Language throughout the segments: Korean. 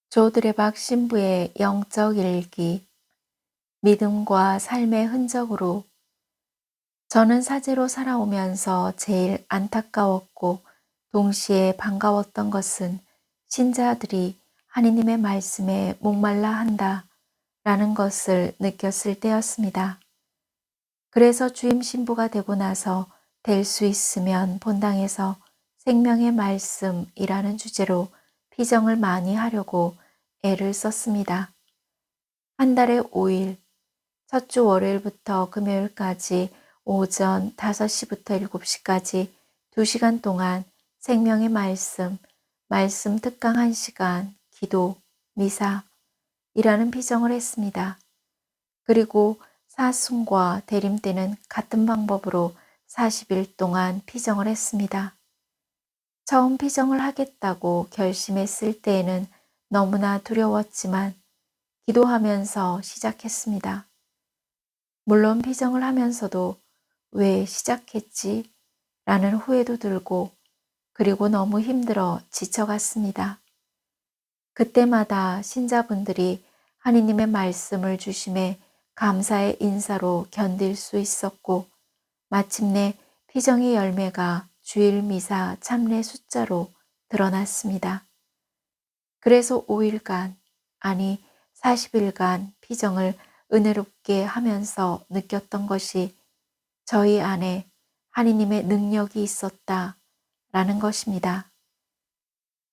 조드레박 신부의 영적 일기, 믿음과 삶의 흔적으로. 저는 사제로 살아오면서 제일 안타까웠고 동시에 반가웠던 것은 신자들이 하느님의 말씀에 목말라 한다 라는 것을 느꼈을 때였습니다. 그래서 주임 신부가 되고 나서 될 수 있으면 본당에서 생명의 말씀이라는 주제로 피정을 많이 하려고 애를 썼습니다. 한 달에 5일, 첫 주 월요일부터 금요일까지 오전 5시부터 7시까지 2시간 동안 생명의 말씀 특강 1시간, 기도, 미사, 이라는 피정을 했습니다. 그리고 사순과 대림 때는 같은 방법으로 40일 동안 피정을 했습니다. 처음 피정을 하겠다고 결심했을 때에는 너무나 두려웠지만 기도하면서 시작했습니다. 물론 피정을 하면서도 왜 시작했지? 라는 후회도 들고 그리고 너무 힘들어 지쳐갔습니다. 그때마다 신자분들이 하느님의 말씀을 주심에 감사의 인사로 견딜 수 있었고 마침내 피정의 열매가 주일 미사 참례 숫자로 드러났습니다. 그래서 5일간, 아니 40일간 피정을 은혜롭게 하면서 느꼈던 것이 저희 안에 하느님의 능력이 있었다라는 것입니다.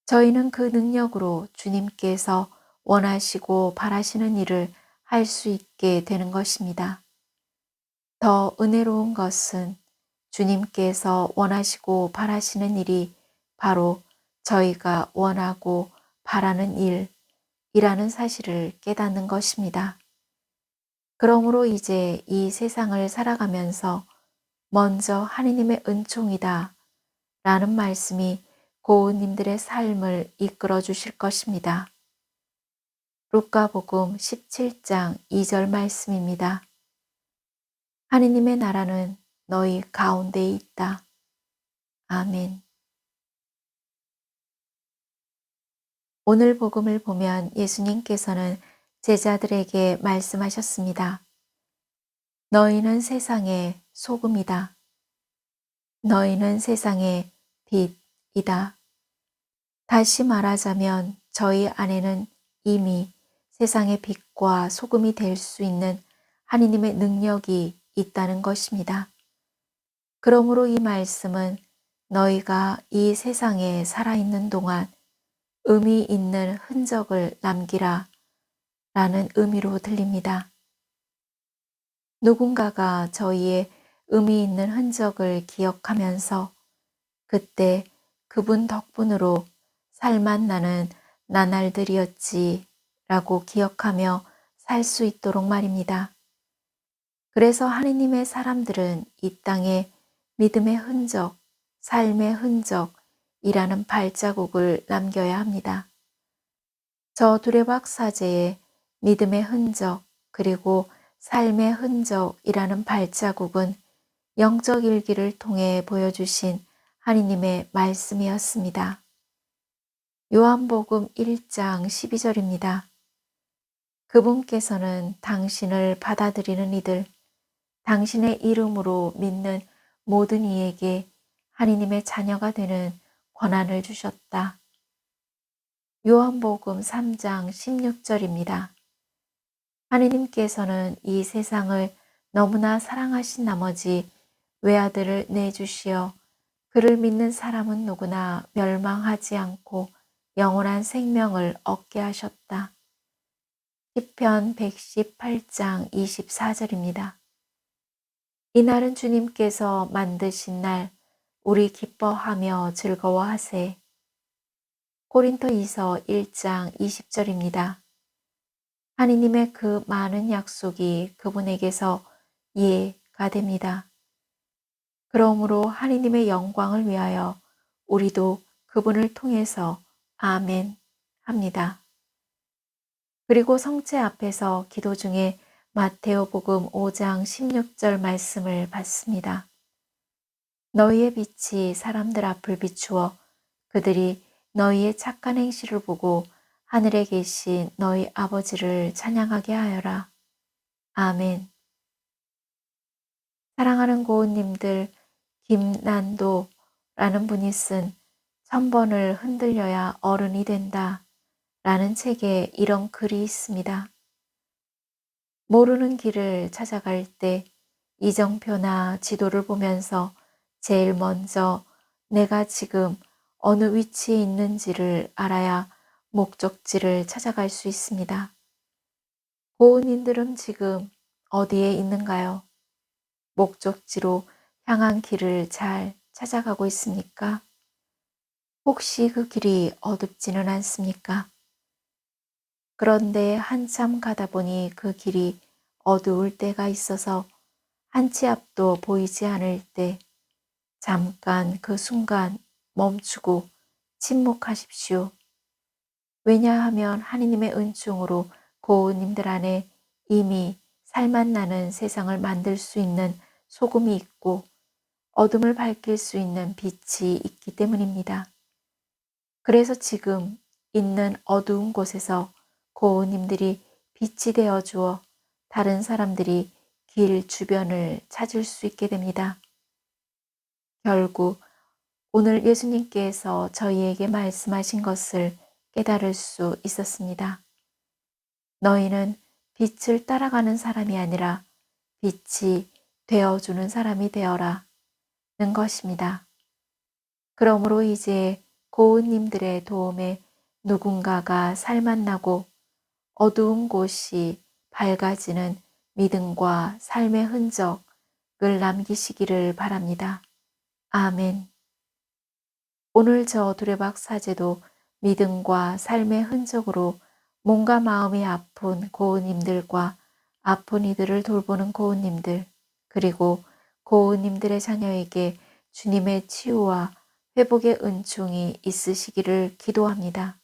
저희는 그 능력으로 주님께서 원하시고 바라시는 일을 할 수 있게 되는 것입니다. 더 은혜로운 것은 주님께서 원하시고 바라시는 일이 바로 저희가 원하고 바라는 일이라는 사실을 깨닫는 것입니다. 그러므로 이제 이 세상을 살아가면서 먼저 하느님의 은총이다 라는 말씀이 고은님들의 삶을 이끌어 주실 것입니다. 루카복음 17장 2절 말씀입니다. 하느님의 나라는 너희 가운데에 있다. 아멘. 오늘 복음을 보면 예수님께서는 제자들에게 말씀하셨습니다. 너희는 세상의 소금이다. 너희는 세상의 빛이다. 다시 말하자면 저희 안에는 이미 세상의 빛과 소금이 될 수 있는 하느님의 능력이 있다는 것입니다. 그러므로 이 말씀은 너희가 이 세상에 살아있는 동안 의미 있는 흔적을 남기라 라는 의미로 들립니다. 누군가가 저희의 의미 있는 흔적을 기억하면서 그때 그분 덕분으로 살맛 나는 나날들이었지 라고 기억하며 살 수 있도록 말입니다. 그래서 하느님의 사람들은 이 땅에 믿음의 흔적, 삶의 흔적이라는 발자국을 남겨야 합니다. 저 두레박 사제의 믿음의 흔적 그리고 삶의 흔적이라는 발자국은 영적 일기를 통해 보여주신 하느님의 말씀이었습니다. 요한복음 1장 12절입니다. 그분께서는 당신을 받아들이는 이들, 당신의 이름으로 믿는 모든 이에게 하느님의 자녀가 되는 권한을 주셨다. 요한복음 3장 16절입니다. 하느님께서는 이 세상을 너무나 사랑하신 나머지 외아들을 내주시어 그를 믿는 사람은 누구나 멸망하지 않고 영원한 생명을 얻게 하셨다. 시편 118장 24절입니다. 이날은 주님께서 만드신 날, 우리 기뻐하며 즐거워하세. 고린토이서 1장 20절입니다. 하느님의 그 많은 약속이 그분에게서 예가 됩니다. 그러므로 하느님의 영광을 위하여 우리도 그분을 통해서 아멘 합니다. 그리고 성체 앞에서 기도 중에 마테오복음 5장 16절 말씀을 받습니다. 너희의 빛이 사람들 앞을 비추어 그들이 너희의 착한 행실을 보고 하늘에 계신 너희 아버지를 찬양하게 하여라. 아멘. 사랑하는 고은님들, 김난도라는 분이 쓴 1000번을 흔들려야 어른이 된다 라는 책에 이런 글이 있습니다. 모르는 길을 찾아갈 때 이정표나 지도를 보면서 제일 먼저 내가 지금 어느 위치에 있는지를 알아야 목적지를 찾아갈 수 있습니다. 고은님들은 지금 어디에 있는가요? 목적지로 향한 길을 잘 찾아가고 있습니까? 혹시 그 길이 어둡지는 않습니까? 그런데 한참 가다 보니 그 길이 어두울 때가 있어서 한 치 앞도 보이지 않을 때 잠깐 그 순간 멈추고 침묵하십시오. 왜냐하면 하느님의 은총으로 고은님들 안에 이미 살맛 나는 세상을 만들 수 있는 소금이 있고 어둠을 밝힐 수 있는 빛이 있기 때문입니다. 그래서 지금 있는 어두운 곳에서 고은님들이 빛이 되어 주어 다른 사람들이 길 주변을 찾을 수 있게 됩니다. 결국 오늘 예수님께서 저희에게 말씀하신 것을 깨달을 수 있었습니다. 너희는 빛을 따라가는 사람이 아니라 빛이 되어주는 사람이 되어라 는 것입니다. 그러므로 이제 고은님들의 도움에 누군가가 살맛나고 어두운 곳이 밝아지는 믿음과 삶의 흔적을 남기시기를 바랍니다. 아멘. 오늘 저 두레박 사제도 믿음과 삶의 흔적으로 몸과 마음이 아픈 고은님들과 아픈 이들을 돌보는 고은님들, 그리고 고은님들의 자녀에게 주님의 치유와 회복의 은총이 있으시기를 기도합니다.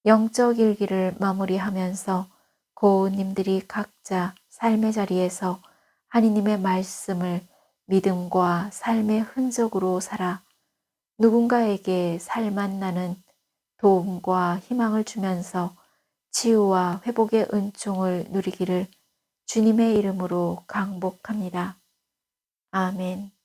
영적 일기를 마무리하면서 고은님들이 각자 삶의 자리에서 하느님의 말씀을 믿음과 삶의 흔적으로 살아 누군가에게 살맛 나는 도움과 희망을 주면서 치유와 회복의 은총을 누리기를 주님의 이름으로 강복합니다. 아멘.